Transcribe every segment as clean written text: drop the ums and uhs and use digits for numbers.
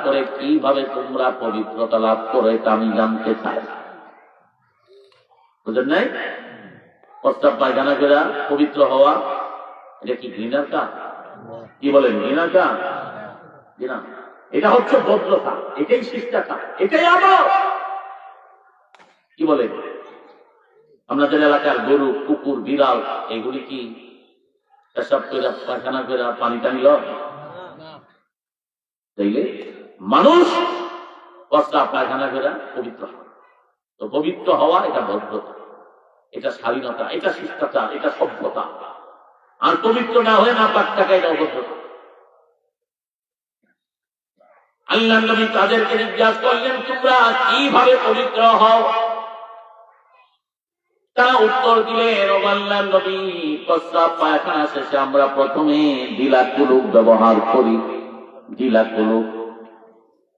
করে কিভাবে তোমরা পবিত্রতা লাভ করো এটা আমি জানতে চাই। বুঝলেন নাই? প্রস্তাব পায়খানা করে পবিত্র হওয়া এটা কি ঘৃণার কাজ? কি বলেন, ঘৃণার কাজ? ঘৃণা। এটা হচ্ছে ভদ্রতা, এটাই শিষ্টাচার, এটাই আদর। কি বলেন? আপনাদের এলাকার গরু, কুকুর, বিড়াল এগুলি কি পেশাব করে পায়খানা করে পানি টানিল? তাইলে মানুষ প্রস্তাব পায়খানা করে পবিত্র হয়। তো পবিত্র হওয়া এটা ভদ্রতা, এটা স্বাধীনতা, এটা শিষ্টাচার, এটা সভ্যতা। আর পবিত্র না হয়ে না পাক থাকা এটা অভদ্রতা। আল্লাহ নবী তাদেরকে জিজ্ঞাসা করলেন, তোমরা কিভাবে পবিত্র হও? তারা উত্তর দিলেন, ও আল্লাহর নবী, প্রস্রাব পায়খানা শেষে আমরা প্রথমে ঢিলা কুলুক ব্যবহার করি। ঢিলা কুলুক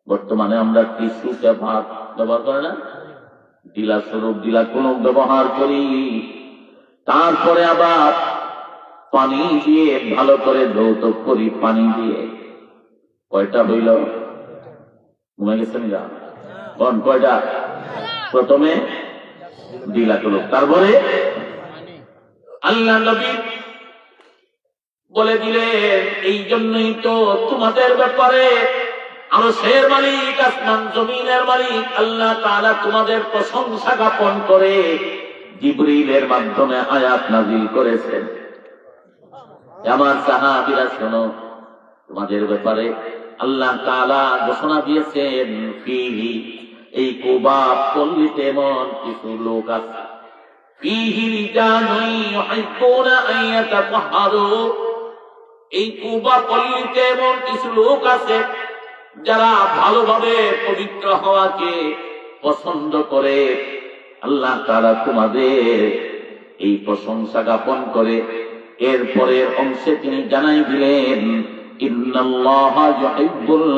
বর্তমানে আমরা টিস্যু পেপার ব্যবহার করি না, ঢিলা স্বরূপ ঢিলা কুলুক ব্যবহার করি। তারপরে আবার পানি দিয়ে ভালো করে ধৌত করি। পানি দিয়ে কয়টা হইল? ঘুমে গেছেন গা? কোন কয়টা? প্রথমে ঢিলা কুলুক, তারপরে আল্লাহ নবী বলে দিলেন, এই জন্যই তো তোমাদের ব্যাপারে আরশের মালিক, আসমান জমিনের মালিক আল্লাহ তাআলা তোমাদের প্রশংসা জ্ঞাপন করে জিবরিলের মাধ্যমে আয়াত নাযিল করেছেন। আমার সাহাবীরা শোনো, তোমাদের ব্যাপারে আল্লাহ তাআলা ঘোষণা দিয়েছেন, ফিহি, এই কুবা পল্লীতে এমন কিছু লোক আছে, ফিহি রিজালুন ইউহিব্বুনা আন ইয়াতাতাহহারু, এই কুবা পল্লীতে এমন কিছু লোক আছে যারা ভালোভাবে পবিত্র হওয়াকে পছন্দ করে। আল্লাহ তাআলা তোমাদের এই প্রশংসা জ্ঞাপন করে এরপরে অংশে তিনি জানাই দিলেন, ইন্নাল্লাহা ইউহিব্বুল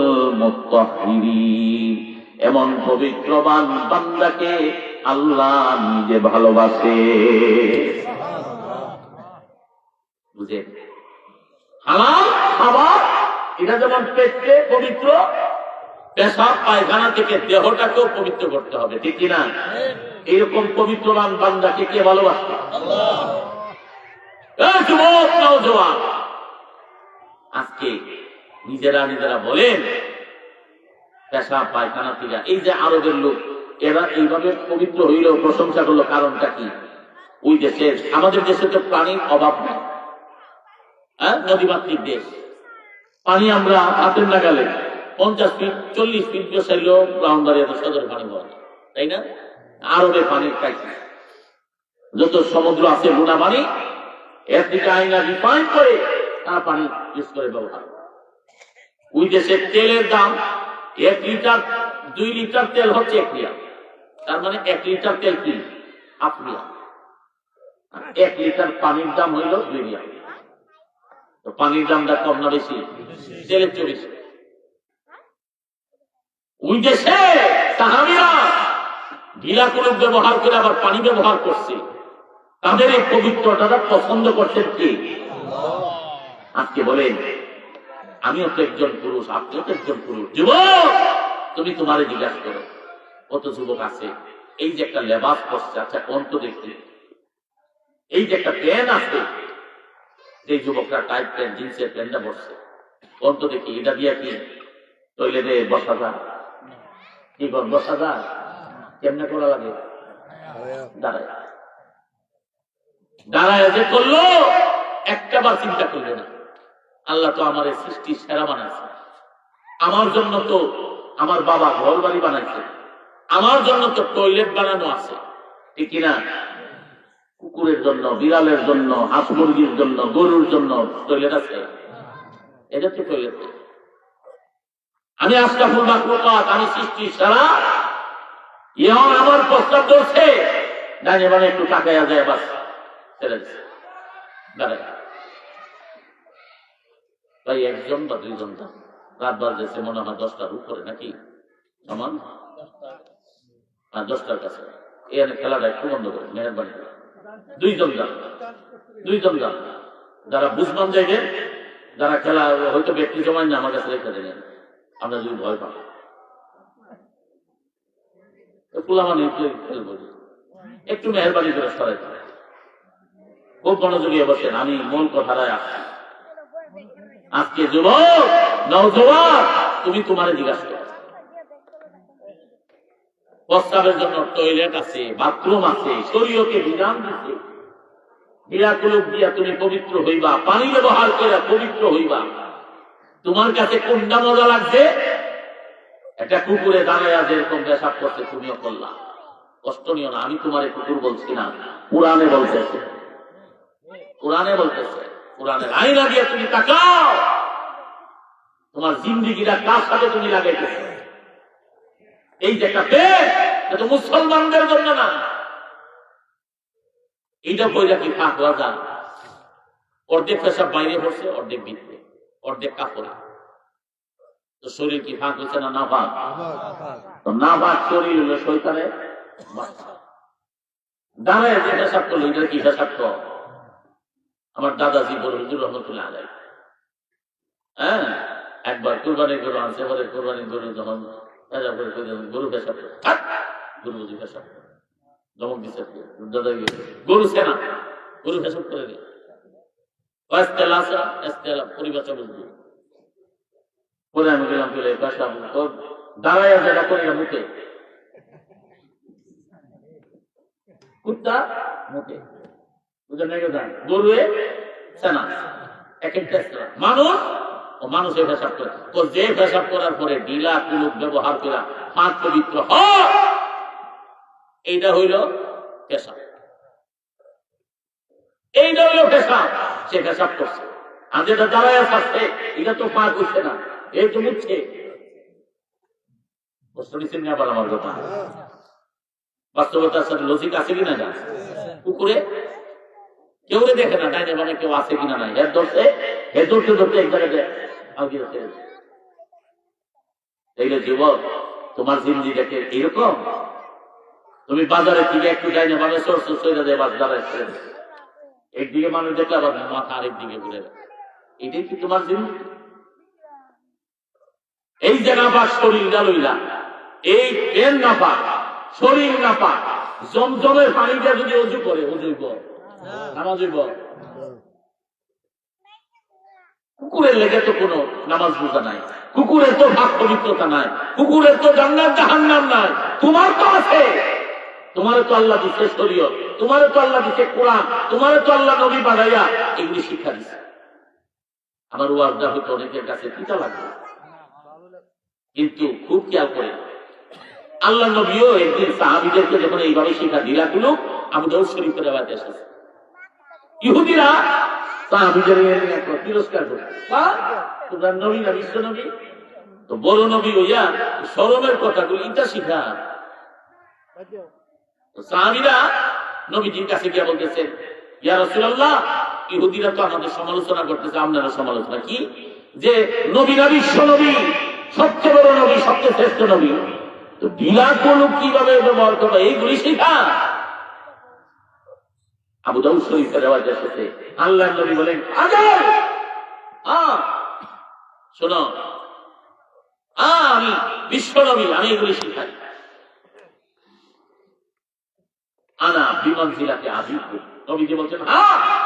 মুত্তাহহিরিন, এমন পবিত্রবান বান্দাকে আল্লাহ নিজে ভালোবাসে। বুঝেন? হালাল খাবার এটা যেমন পেটকে পবিত্র, পেশাব পায়খানা থেকে দেহটাকেও পবিত্র করতে হবে, ঠিক কিনা? এইরকম পবিত্রবান বান্দাকে কে ভালোবাসে? যুবক নওজোয়ান, আজকে নিজেরা নিজেরা বলেন পেশাব পায়খানা থেকে, এই যে আরবের লোক এরা এইভাবে পবিত্র হইলেও প্রশংসা করলো, কারণটা কি? ওই দেশে, আমাদের দেশে তো পানির অভাব নেই, নদীমাতৃক দেশ, পানি আমরা হাতের নাগালে 50 ফিট 40 ফিট বসাইলেও ব্রাহ্মণবাড়িয়া সদর পানি পাওয়া যায়, তাই না? আরবে পানির কাছে যত সমুদ্র আছে লোনা পানি, এর দিকে আইনা রিফাইন করে তারা পানি ইউজ করে ব্যবহার। ওই দেশের তেলের দাম 1 লিটার 2 লিটার তেল হচ্ছে 1 রিয়াল, তার মানে 1 লিটার তেল কি 8 রিয়াল, 1 লিটার পানির দাম হইল 2 রিয়াল। তো পানির দামটা কম না বেশি? তেলের চেয়ে বেশি। ওই দেশে সাহাবীরা ঢিলা কুলুক ব্যবহার করে আবার পানি ব্যবহার করছে, তাদের এই পবিত্রতা পছন্দ করছেন কি? আজকে বলেন, আমিও তো একজন পুরুষ, আপনিও তো একজন পুরুষ, যুবক তুমি তোমারে জিজ্ঞাসা করো, কত যুবক আছে এই যে একটা লেবাস পরছে, আচ্ছা কোন তো দেখতে, এই যে একটা প্যান্ট আছে, যে যুবকরা টাইট প্যান্ট জিন্সের প্যান্টটা পরছে, কোন তো দেখি এটা দিয়া কি টয়লেটে বসা যায়? কি কর বসা যায়? কেমনে করা লাগে? দাঁড়ায় দাঁড়ায় যে করলো, একটা বার চিন্তা করলো না, আল্লাহ তো আমার সৃষ্টি সেরা বানাইছে, আমার জন্য তো আমার বাবা ঘর বাড়ি বানাইছে, আমার জন্য তো টয়লেট বানানো আছে, ঠিক কিনা? কুকুরের জন্য, বিড়ালের জন্য, হাঁস মুরগির জন্য, গরুর জন্য টয়লেট আছে, এটা তো টয়লেট। আমি আশরাফুল মাখলুকাত, আমি সৃষ্টি সেরা, এখন আমার প্রস্তাব চলছে, দাঁড়িয়ে মানে একটু তাকাইয়া যায়, বাস দাঁড়ায় ভাই, একজন বা দুইজন দাম, রাত বাজতেছে মনে হয় 10টার উপরে, নাকি আমার 10টার কাছে, এখানে খেলাটা একটু বন্ধ করে মেহরবানি করে দুইজন যান, যারা বুঝবান যাইবেন, যারা খেলা হয়তো ব্যক্তি জমায় না, আমার কাছে রেখে দেবেন, আমরা যদি ভয় পাই পোলা মানে একটু মেহরবানি করে সরাই খুব মনোযোগী বসেন। আমি মূল কথাটায় আসছি। আজকে যুবক নওজোয়ান, তুমি তোমারে জিজ্ঞাসা করো, প্রস্রাবের জন্য টয়লেট আছে, বাথরুম আছে, শরীয়তে বিধান দিচ্ছে, বিরাকুলুক দিয়া তুমি পবিত্র হইবা, পানি ব্যবহার করে পবিত্র হইবা। তোমার কাছে কোনটা মজা লাগছে? একটা কুকুরে দাঁড়ায় যেরকম পেশাব করছে তুমিও করলা, কষ্ট নিও না। আমি তোমার কুকুর বলছি না, কোরআনে বলতেছে, কোরআনে বলতেছে। কোরআনের আইনা দিয়ে তুমি তাকাও, তোমার জিন্দিগিটা কার সাথে তুমি লাগাইতেছো। এই যে একটা পেট, এটা তো মুসলমানদের জন্য না। এইটা বইটা কি ফাঁক হওয়া যান? অর্ধেক পেশাব বাইরে পড়ছে, অর্ধেক ভিতরে, অর্ধেক কাপড়ে। তো শরীর কি ফাঁক হয়েছে না? না ফাঁক। তো না ফাঁক শরীর হলো শয়তানের বাচ্চা। দাঁড়ায় যে পেশাব করলো, এটা কি পেশাব কর? আমার দাদাজি বড় হুজুর রহমতুল্লাহ আলাইহি, হ্যাঁ, একবার কুরবানির গরু আনছে, পরে কুরবানির গরু যখন গরু পেশাব করে, গরু বুঝি পেশাব করে, ধমক দিচ্ছে দাদা, গরু সেনা, গরু পেশাব করে দেয়, পরিবেশা বুঝবো। পরে আমি গেলাম পেলে পেশাব দাঁড়ায় যেটা করে মুখে, কুত্তা মুখে, গরুয়ে সেনা, এক একটা মানুষ ও মানুষের পেশাব করে। তো যে পেশাব করার পরে ঢিলা কুলুক ব্যবহার করা পাঁচ পবিত্র হয়, এইটা হইল পেশাব, এইটা হইল পেশাব। সে পেশাব করছে, আর যেটা দাঁড়ায় থাকছে এটা তো পাঁচ হচ্ছে না, এই তো মুচ্ছে। কষ্ট নিচ্ছেন না আবার আমার কথা? বাস্তবতার সাথে লজিক আছে কিনা? না, কুকুরে কেউ দেখে না ডাইনে মানে কেউ আছে কিনা নাই, এর ধরছে, এর ধরতে ধরতে এক জায়গায় এইলে যুবক, তোমার জিন্দিগিটাকে এরকম। তুমি বাজারে থেকে একটু ডাইনে মানে সরষে সইরা দেয়, বাস দাঁড়ায় একদিকে মানুষ দেখলে আবার মাথা আরেকদিকে ঘুরে, এটাই কি তোমার জিন্দিগি? এই যে নাপাক শরীরটা লইলা, এই পেন নাপাক, শরীর নাপাক, জমজমের পানিটা যদি অজু করে, অজুইব নামাজ হইব? কুকুরের লেগে তো কোনো নামাজ রোজা নাই, কুকুরের তো ভাব পবিত্রতা নাই, কুকুরের তো জান্নাত জাহান্নাম নাই। তোমার তো আছে, তোমার তো আল্লাহ দিচ্ছে শরীয়ত, তোমার তো আল্লাহ দিচ্ছে কোরআন, তোমার তো আল্লাহ নবী বানাইয়া এগুলি শিক্ষা দিচ্ছে। আমার ওয়াজটা হয়তো অনেকের কাছে পিতা লাগবে, কিন্তু খুব খেয়াল করে আল্লাহ নবীও একদিন সাহাবীদেরকে যখন এইভাবে শিক্ষা দিলাগুলো আবু দাউদ শরীফের রিওয়ায়াতে এসেছে, ইহুদিরা সাহাবীদের তিরস্কার করে, তোমরা নবী না বিশ্ব নবী, তো বড় নবী হইয়া শরমের কথাগুলো ইটা শিখা। সাহাবীরা নবীজির কাছে গিয়ে বলতেছে, ইয়া রাসূলুল্লাহ, ইহুদিরা তো আমাদের সমালোচনা করতেছে, আপনারা সমালোচনা কি? যে নবীরা বিশ্ব নবী, সবচেয়ে বড় নবী, সবচেয়ে শ্রেষ্ঠ নবী, তো ঢিলা কোন কিভাবে ব্যবহার করবে এইগুলি শিখা। আবু দাউদ শরীফের রিওয়ায়াতে এসেছে, আল্লাহর নবী বলেন, আজাল, শোনো, আমি বিশ্ব নবী, আমি এগুলি শিখাই। আনা বিমানজিলাতে আবিদ, নবীজি বলছেন,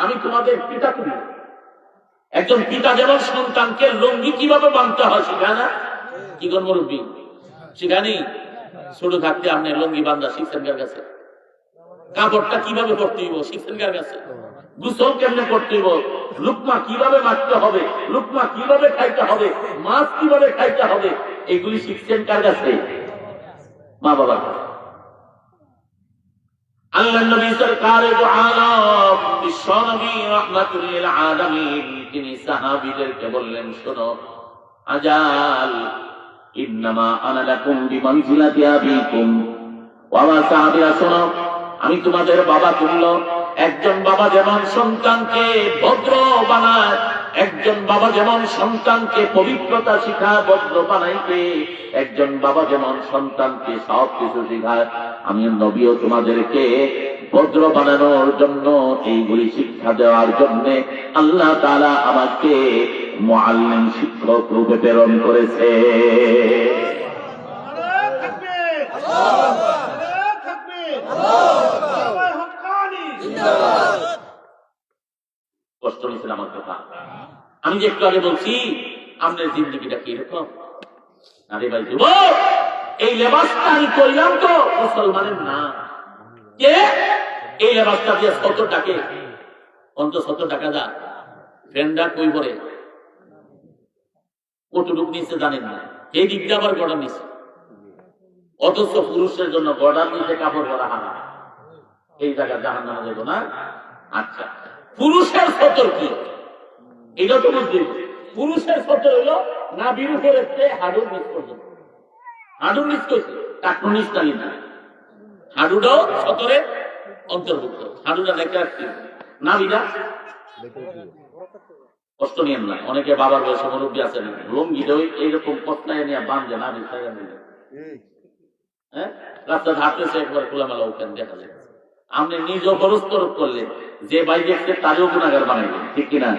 আমি তোমাদের পিতা। তুমি একজন পিতা যেমন সন্তানকে লঙ্গি কিভাবে বাঁধতে হয় শিখায় না? কি কোন মুরব্বী শিখানি? ছোট থাকতে আপনি লঙ্গি বান্ধা শিখছেন কার কাছে? কাপড়টা কিভাবে করতে হইব শিখছেন কার কাছে? গোসল কেমনে করতে হইব, লুকমা কিভাবে মারতে হবে, লুকমা কিভাবে খাইতে হবে, মাছ কিভাবে খাইতে হবে, এগুলি শিখছেন কার কাছে? মা বাবার কাছে। আল্লাহ নবী সরকারে দু আলম বিশ্ব নবী রাহমাতুল লিল আলামিন, তিনি সাহাবীদেরকে বললেন, শোনো, আজাল ইন্নামা আনা লাকুম বিমানজিলাতি আবিকুম, ওয়া সাহাবীরা শোনো, আমি তোমাদের বাবা তুল্য। একজন বাবা যেমন সন্তানকে ভদ্র বানায়, একজন বাবা যেমন সন্তানকে পবিত্রতা শিখায়, ভদ্র বানাইতে, একজন বাবা যেমন সন্তানকে সব কিছু শিখায়, আমি নবীও তোমাদেরকে ভদ্র বানানোর জন্য, এইগুলি শিক্ষা দেওয়ার জন্য আল্লাহ তাআলা আমাকে মুআল্লিম, শিক্ষক রূপে প্রেরণ করেছে। কষ্ট নিয়েছেন আমার কথা। আমি যে একটু আগে বলছি আমাদের জিন্দগিটা কি রকম। আরে ভাই যুবক, এই লেবাসটা আমি করলাম তো মুসলমানের না, কে এই লেবাসটা দিয়ে 70 টাকা, অন্তত 70 টাকা দা ফ্রেন্ডরা কই করে কতটুক নিচে জানেন না, এই দিকটা আবার গড়া নিচ্ছে, অথচ পুরুষের জন্য গড়ার নিচে কাপড় পরা হারাম, এই জায়গা জাহান নামা যাবো না। আচ্ছা, পুরুষের সতর কি এটা তো বুঝতে, পুরুষের সতর হলো না বিরু করেছে হাডুর নিচ পর্যন্ত, হাডুর নিচ করছে টাকু নিচ টানি না, হাডুটাও সতরের অন্তর্ভুক্ত, হাডুটা দেখে রাখছি না বিটা। কষ্ট নিয়েন না, অনেকে বাবার বয়সে মুরব্বী আছেন লুঙ্গিটা এইরকম কষ্টায় নিয়ে বাঁধে না বিছায় নিলে, হ্যাঁ রাস্তা হাঁটতেছে একবার খোলামেলা ওখান দেখা যায়। আপনি নিজ খরচ তরফ করলেন, যে ভাই দেখছে তারও গুণাগার বানাইলেন, ঠিক কিনা?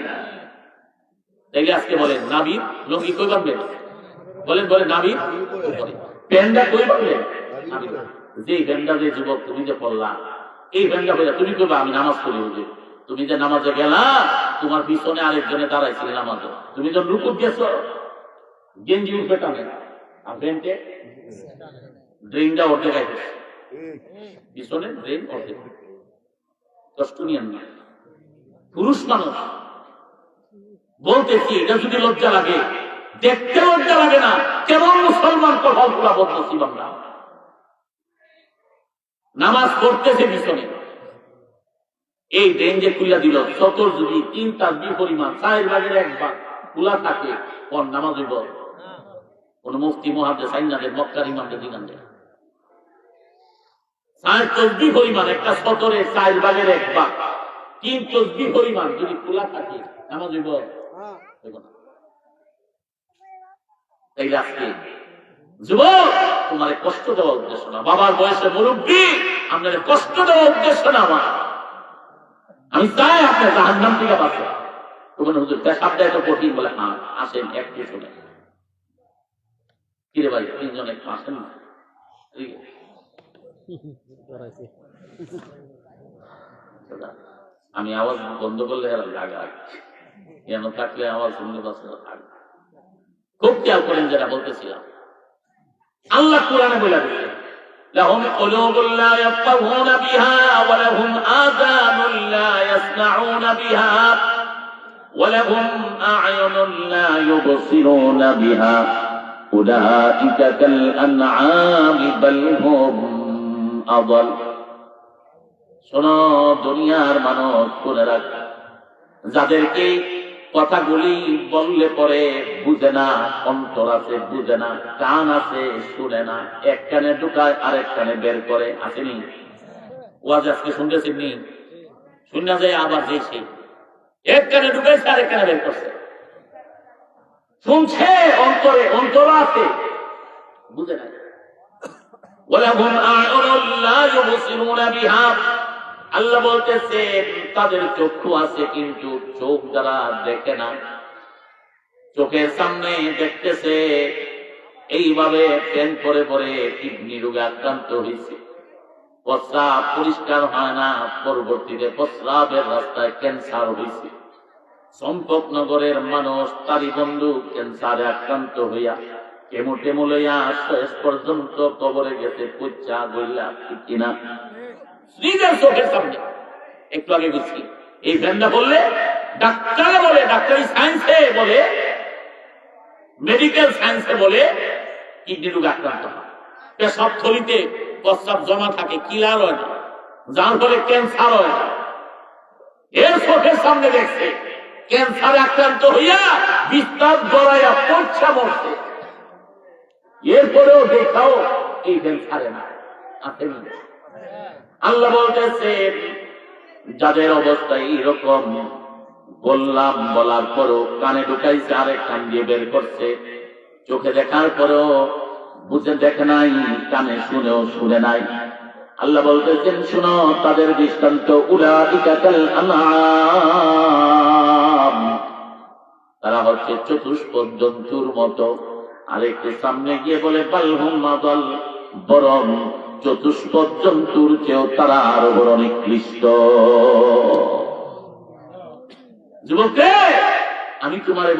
তাইলে আজকে বলেন নাবির লুঙ্গি কই বাঁধবেন, বলেন বলেন নাবির প্যান্ডা কই বাঁধলেন, যে প্যান্ডা যে যুবক তুমি যে পড়লা, এই প্যান্ডা বলে তুমি কইবা আমি নামাজ পড়ি, বুঝে তুমি যে নামাজে গেলা তোমার পিছনে আরেকজনে দাঁড়াইছিল নামাজে, তুমি যখন রুকু গেছ গেঞ্জি উঠবে টানে আর প্যান্টে ড্রেনটা অর্ধেক আইতেছে, পিছনে ড্রেন অর্ধেক। কষ্ট নিয়েন না, পুরুষ মানুষ বলতেছি, এটা যদি লজ্জা লাগে, দেখতে লজ্জা লাগে না, কেমন মুসলমান কপাল পুরা বদনসিব আমরা। নামাজ পড়তেছে পিছনে, এই ড্রেন যে খুলে দিল, সতর যদি 3 তাসবিহ পরিমাণ 4 ভাগের 1 ভাগ খোলা থাকে, কোন নামাজ হইব? কোন মুফতি মুহাদ্দিস সাইনাদের মক্কার ইমামদের দিগান দেয় 4 তাসবিহ পরিমাণ একটা সতরে 4 ভাগের 1 ভাগ 3 তাসবিহ পরিমাণ যদি খোলা থাকে, নামাজ হইব? হইব না। তাইলে আজকে যুবক তোমার কষ্ট দেওয়ার উদ্দেশ্য না, বাবার বয়সে মুরব্বী আপনার কষ্ট দেওয়ার উদ্দেশ্য না আমার। আমি চাই আপনার জাহান্নাম থেকে বাঁচা। তোমার হুজুর পেশাবটা এত কঠিন, বলে হ্যাঁ আসেন একটু শুনে, কিরে ভাই 3 জন একটু আসেন না, আমি আওয়াজ বন্ধ করলে লাগা কেন থাকলে আওয়াজ শুনতে পাচ্ছে খুব খেয়াল করেন যেটা বলতেছিলাম। আল্লাহ কোরআনে বলে দিচ্ছে لهم قلوب لا يفقهون بها ولهم آذان لا يسمعون بها ولهم أعين لا يبصرون بها أولئك كالأنعام بل هم أضل। শোনো দুনিয়ার মানুষ, শুনে রাখ, যাদেরকে কথাগুলি বললে পরে বুঝে না, অন্তর আছে বুঝে না, কান আছে শুনে না, এক কানে ঢুকায় আরেক কানে বের করে, আসেনি? ওয়াজ আজকে শুনতেছেন নি? শুনে যায় আবার যেছে এক কানে ঢুকাইছে আরেক কানে বের করছে, শুনছে অন্তরে, অন্তর আছে বুঝে না। ওয়ালাহুম আ'য়ুনুন লা ইউবসিরুনা বিহা, আল্লাহ বলতেছে তাদের চক্ষু আছে কিন্তু চোখ দ্বারা দেখে না, চোখের সামনে দেখতেছে, এইভাবে প্যান করে পরে কিডনি রোগে আক্রান্ত হয়েছে, প্রস্রাব পরিষ্কার হয় না, পরবর্তীতে প্রস্রাবের রাস্তায় ক্যান্সার হয়েছে। চম্পকনগরের মানুষ তারই বন্ধু ক্যান্সারে আক্রান্ত হইয়া কেমো টেমো লইয়া শেষ পর্যন্ত কবরে গেছে, পচা গইলা, ঠিক কিনা? নিজের চোখের সামনে। একটু আগে বুঝছি এই ফ্যানটা বললে ডাক্তারে বলে, ডাক্তারি সায়েন্সে বলে, মেডিকেল সায়েন্সে বলে কিডনি রোগে আক্রান্ত হয়, পেশাব থলিতে প্রস্রাব জমা থাকে, কিলার হয় না, যার ফলে ক্যান্সার হয় না। এর চোখের সামনে দেখছে ক্যান্সারে আক্রান্ত হইয়া বিস্তার গড়াইয়া পড়ছে মরছে, এরপরেও দেখাও এই ক্যান্সারে না আসেনি। আল্লাহ বলতেছে যাদের অবস্থা এইরকম, বললাম, বলার পরও কানে ঢুকাইছে, আরেক কান দিয়ে বের করছে। চোখে দেখার পরও বুঝে দেখে নাই, কানে শুনেও শুনে নাই। আল্লাহ বলতেছেন, শুনো তাদের দৃষ্টান্ত, উলাইকা কাল আনআম, তারা হচ্ছে চতুষ্পদ জন্তুর মতো। আর একটু সামনে গিয়ে বলে বাল হুম আদাল, বরং চতুষ্পদ জন্তুর চেয়েও তারা আরো বড় নিকৃষ্ট। যুবক, আমি তোমারে